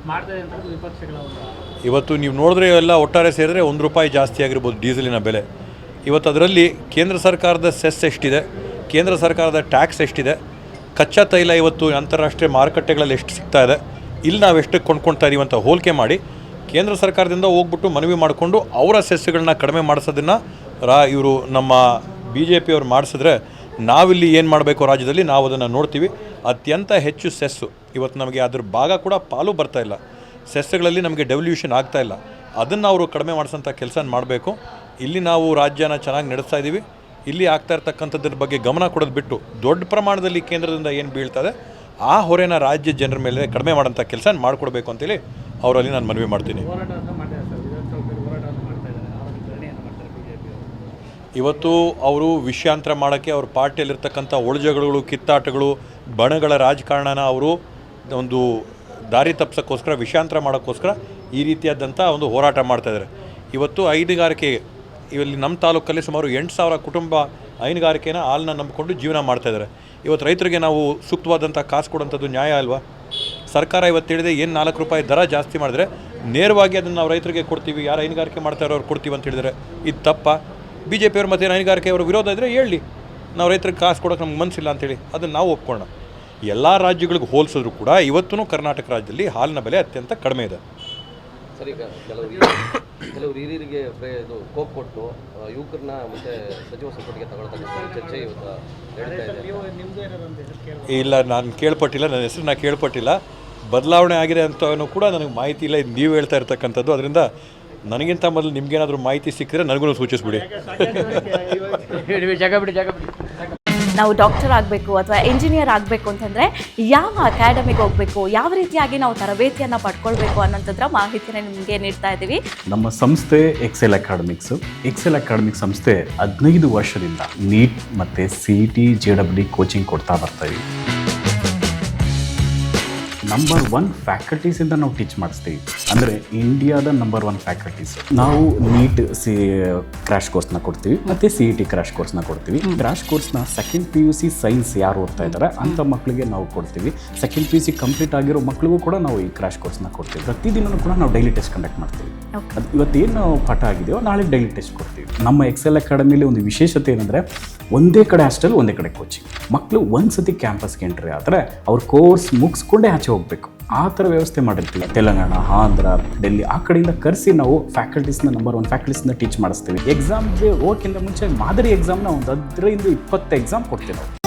ಮಾಡ್ತದೆ ಅಂತ ವಿಪಕ್ಷಗಳ ಇವತ್ತು ನೀವು ನೋಡಿದ್ರೆ ಎಲ್ಲ ಒಟ್ಟಾರೆ ಸೇರಿದ್ರೆ ₹1 ಜಾಸ್ತಿ ಆಗಿರ್ಬೋದು ಡೀಸೆಲಿನ ಬೆಲೆ. ಇವತ್ತು ಅದರಲ್ಲಿ ಕೇಂದ್ರ ಸರ್ಕಾರದ ಸೆಸ್ ಎಷ್ಟಿದೆ, ಕೇಂದ್ರ ಸರ್ಕಾರದ ಟ್ಯಾಕ್ಸ್ ಎಷ್ಟಿದೆ, ಕಚ್ಚಾ ತೈಲ ಇವತ್ತು ಅಂತಾರಾಷ್ಟ್ರೀಯ ಮಾರುಕಟ್ಟೆಗಳಲ್ಲಿ ಎಷ್ಟು ಸಿಗ್ತಾ ಇದೆ, ಇಲ್ಲಿ ನಾವು ಎಷ್ಟಕ್ಕೆ ಕೊಂಡ್ಕೊಳ್ತಾ ಇದೀವಿ ಅಂತ ಹೋಲಿಕೆ ಮಾಡಿ ಕೇಂದ್ರ ಸರ್ಕಾರದಿಂದ ಹೋಗ್ಬಿಟ್ಟು ಮನವಿ ಮಾಡಿಕೊಂಡು ಅವರ ಸೆಸ್ಗಳನ್ನ ಕಡಿಮೆ ಮಾಡಿಸೋದನ್ನು ಇವರು ನಮ್ಮ BJP ಅವರು ಮಾಡಿಸಿದ್ರೆ ನಾವಿಲ್ಲಿ ಏನು ಮಾಡಬೇಕು ರಾಜ್ಯದಲ್ಲಿ ನಾವು ಅದನ್ನು ನೋಡ್ತೀವಿ. ಅತ್ಯಂತ ಹೆಚ್ಚು ಸೆಸ್ಸು ಇವತ್ತು ನಮಗೆ ಅದ್ರ ಭಾಗ ಕೂಡ ಪಾಲು ಬರ್ತಾ ಇಲ್ಲ, ಸೆಸ್ಗಳಲ್ಲಿ ನಮಗೆ ಡೆವಲ್ಯೂಷನ್ ಆಗ್ತಾ ಇಲ್ಲ. ಅದನ್ನು ಅವರು ಕಡಿಮೆ ಮಾಡಿಸೋಂಥ ಕೆಲಸ ಮಾಡಬೇಕು. ಇಲ್ಲಿ ನಾವು ರಾಜ್ಯನ ಚೆನ್ನಾಗಿ ನಡೆಸ್ತಾ ಇದ್ದೀವಿ. ಇಲ್ಲಿ ಆಗ್ತಾ ಇರ್ತಕ್ಕಂಥದ್ರ ಬಗ್ಗೆ ಗಮನ ಕೊಡೋದು ಬಿಟ್ಟು ದೊಡ್ಡ ಪ್ರಮಾಣದಲ್ಲಿ ಕೇಂದ್ರದಿಂದ ಏನು ಬೀಳ್ತದೆ ಆ ಹೊರೆನ ರಾಜ್ಯ ಜನರ ಮೇಲೆ ಕಡಿಮೆ ಮಾಡೋಂಥ ಕೆಲಸ ಮಾಡಿಕೊಡ್ಬೇಕು ಅಂತೇಳಿ ಅವರಲ್ಲಿ ನಾನು ಮನವಿ ಮಾಡ್ತೀನಿ. ಇವತ್ತು ಅವರು ವಿಷಯಾಂತರ ಮಾಡೋಕ್ಕೆ ಅವ್ರ ಪಾರ್ಟಿಯಲ್ಲಿರ್ತಕ್ಕಂಥ ಒಳಜಗಳು, ಕಿತ್ತಾಟಗಳು, ಬಣಗಳ ರಾಜಕಾರಣನ ಅವರು ಒಂದು ದಾರಿ ತಪ್ಪಿಸೋಕ್ಕೋಸ್ಕರ, ವಿಷಯಾಂತರ ಮಾಡೋಕ್ಕೋಸ್ಕರ ಈ ರೀತಿಯಾದಂಥ ಒಂದು ಹೋರಾಟ ಮಾಡ್ತಾಯಿದ್ದಾರೆ. ಇವತ್ತು ಹೈನುಗಾರಿಕೆ ಇಲ್ಲಿ ನಮ್ಮ ತಾಲೂಕಲ್ಲಿ ಸುಮಾರು 8,000 ಕುಟುಂಬ ಹೈನುಗಾರಿಕೆನ ಹಾಲನ್ನ ನಂಬಿಕೊಂಡು ಜೀವನ ಮಾಡ್ತಾಯಿದ್ದಾರೆ. ಇವತ್ತು ರೈತರಿಗೆ ನಾವು ಸೂಕ್ತವಾದಂಥ ಕಾಸು ಕೊಡೋಂಥದ್ದು ನ್ಯಾಯ ಅಲ್ವಾ? ಸರ್ಕಾರ ಇವತ್ತು ಹೇಳಿದೆ ಏನು ₹4 ದರ ಜಾಸ್ತಿ ಮಾಡಿದ್ರೆ ನೇರವಾಗಿ ಅದನ್ನು ನಾವು ರೈತರಿಗೆ ಕೊಡ್ತೀವಿ, ಯಾರು ಹೈನುಗಾರಿಕೆ ಮಾಡ್ತಾರೋ ಅವ್ರು ಕೊಡ್ತೀವಿ ಅಂತ ಹೇಳಿದರೆ ಇದು ತಪ್ಪ? BJP ಅವ್ರು ಮತ್ತು ಹೈನುಗಾರಿಕೆಯವರು ವಿರೋಧ ಇದ್ದರೆ ಹೇಳಿ, ನಾವು ರೈತರಿಗೆ ಕಾಸು ಕೊಡೋಕೆ ನಮ್ಗೆ ಮನಸ್ಸಿಲ್ಲ ಅಂತೇಳಿ ಅದನ್ನು ನಾವು ಒಪ್ಕೊಳ್ಳೋಣ. ಎಲ್ಲ ರಾಜ್ಯಗಳಿಗೆ ಹೋಲಿಸಿದ್ರು ಕೂಡ ಇವತ್ತೂ ಕರ್ನಾಟಕ ರಾಜ್ಯದಲ್ಲಿ ಹಾಲಿನ ಬೆಲೆ ಅತ್ಯಂತ ಕಡಿಮೆ ಇದೆ. ಸರ್, ಈಗ ಕೆಲವರು ಹಿರಿಯರಿಗೆ ಇದು ಕೋಪ್ ಕೊಟ್ಟು ಯುವಕರನ್ನ ಮತ್ತೆ ಸಚಿವ ಸಂಪುಟಕ್ಕೆ ತಗೊಳ್ತಕ್ಕಂಥ ಚರ್ಚೆ ಇವತ್ತು ಇಲ್ಲ, ನಾನು ಕೇಳ್ಪಟ್ಟಿಲ್ಲ, ನನ್ನ ಹೆಸರು ನಾನು ಕೇಳ್ಪಟ್ಟಿಲ್ಲ. ಬದಲಾವಣೆ ಆಗಿದೆ ಅಂತನೂ ಕೂಡ ನನಗೆ ಮಾಹಿತಿ ಇಲ್ಲ. ಇದು ನೀವು ಹೇಳ್ತಾ ಇರ್ತಕ್ಕಂಥದ್ದು. ಅದರಿಂದ ನನಗಿಂತ ಮೊದಲು ನಿಮ್ಗೇನಾದರೂ ಮಾಹಿತಿ ಸಿಕ್ಕಿದ್ರೆ ನನಗೂ ಸೂಚಿಸ್ಬಿಡಿ. ನಾವು ಡಾಕ್ಟರ್ ಆಗಬೇಕು ಅಥವಾ ಇಂಜಿನಿಯರ್ ಆಗಬೇಕು ಅಂತಂದರೆ ಯಾವ ಅಕಾಡೆಮಿಗೆ ಹೋಗಬೇಕು, ಯಾವ ರೀತಿಯಾಗಿ ನಾವು ತರಬೇತಿಯನ್ನು ಪಡ್ಕೊಳ್ಬೇಕು ಅನ್ನೋಂಥದ್ರ ಮಾಹಿತಿನ ನಿಮಗೆ ನೀಡ್ತಾ ಇದ್ದೀವಿ. ನಮ್ಮ ಸಂಸ್ಥೆ ಎಕ್ಸೆಲ್ ಅಕಾಡೆಮಿಕ್ ಸಂಸ್ಥೆ 15 ವರ್ಷದಿಂದ ನೀಟ್ ಮತ್ತು CET JEE ಕೋಚಿಂಗ್ ಕೊಡ್ತಾ ಬರ್ತಾಯಿವಿ. ನಂಬರ್ 1 ಫ್ಯಾಕಲ್ಟೀಸಿಂದ ನಾವು ಟೀಚ್ ಮಾಡಿಸ್ತೀವಿ. ಅಂದರೆ ಇಂಡಿಯಾದ ನಂಬರ್ 1 ಫ್ಯಾಕಲ್ಟೀಸ್. ನಾವು ನೀಟ್ ಕ್ರ್ಯಾಶ್ ಕೋರ್ಸ್ನ ಕೊಡ್ತೀವಿ ಮತ್ತು CET ಕ್ರ್ಯಾಶ್ ಕೋರ್ಸ್ನ ಕೊಡ್ತೀವಿ. ಕ್ರ್ಯಾಶ್ ಕೋರ್ಸ್ನ ಸೆಕೆಂಡ್ PUC ಸೈನ್ಸ್ ಯಾರು ಓದ್ತಾ ಇದ್ದಾರೆ ಅಂಥ ಮಕ್ಕಳಿಗೆ ನಾವು ಕೊಡ್ತೀವಿ. ಸೆಕೆಂಡ್ PUC ಕಂಪ್ಲೀಟ್ ಆಗಿರೋ ಮಕ್ಕಳಿಗೂ ಕೂಡ ನಾವು ಈ ಕ್ರ್ಯಾಶ್ ಕೋರ್ಸ್ನ ಕೊಡ್ತೀವಿ. ಪ್ರತಿದಿನವೂ ಕೂಡ ನಾವು ಡೈಲಿ ಟೆಸ್ಟ್ ಕಂಡಕ್ಟ್ ಮಾಡ್ತೀವಿ. ಅದು ಇವತ್ತೇನು ನಾವು ಪಾಠ ಆಗಿದೆಯೋ ನಾಳೆ ಡೈಲಿ ಟೆಸ್ಟ್ ಕೊಡ್ತೀವಿ. ನಮ್ಮ ಎಕ್ಸೆಲ್ ಅಕಾಡೆಮಿಲಿ ಒಂದು ವಿಶೇಷತೆ ಏನಂದರೆ ಒಂದೇ ಕಡೆ ಹಾಸ್ಟೆಲ್, ಒಂದೇ ಕಡೆ ಕೋಚಿಂಗ್. ಮಕ್ಕಳು ಒಂದು ಸತಿ ಕ್ಯಾಂಪಸ್ಗೆ ಎಂಟ್ರಿ ಆದರೆ ಅವ್ರ ಕೋರ್ಸ್ ಮುಗಿಸ್ಕೊಂಡೇ ಆಚೆ ಹೋಗಬೇಕು. ಆ ಥರ ವ್ಯವಸ್ಥೆ ಮಾಡಿರ್ತೀವಿ. ತೆಲಂಗಾಣ, ಆಂಧ್ರ, ಡೆಲ್ಲಿ ಆ ಕಡೆಯಿಂದ ಕರೆಸಿ ನಾವು ಫ್ಯಾಕಲ್ಟೀಸ್ನ ನಂಬರ್ 1 ಫ್ಯಾಕಲ್ಟೀಸ್ನ ಟೀಚ್ ಮಾಡಿಸ್ತೀವಿ. ಎಕ್ಸಾಮ್ಗೆ ಹೋಗೋಕ್ಕಿಂತ ಮುಂಚೆ ಮಾದರಿ ಎಕ್ಸಾಮ್ನ ಒಂದು 15-20 ಎಕ್ಸಾಮ್ ಕೊಡ್ತೀವಿ ನಾವು.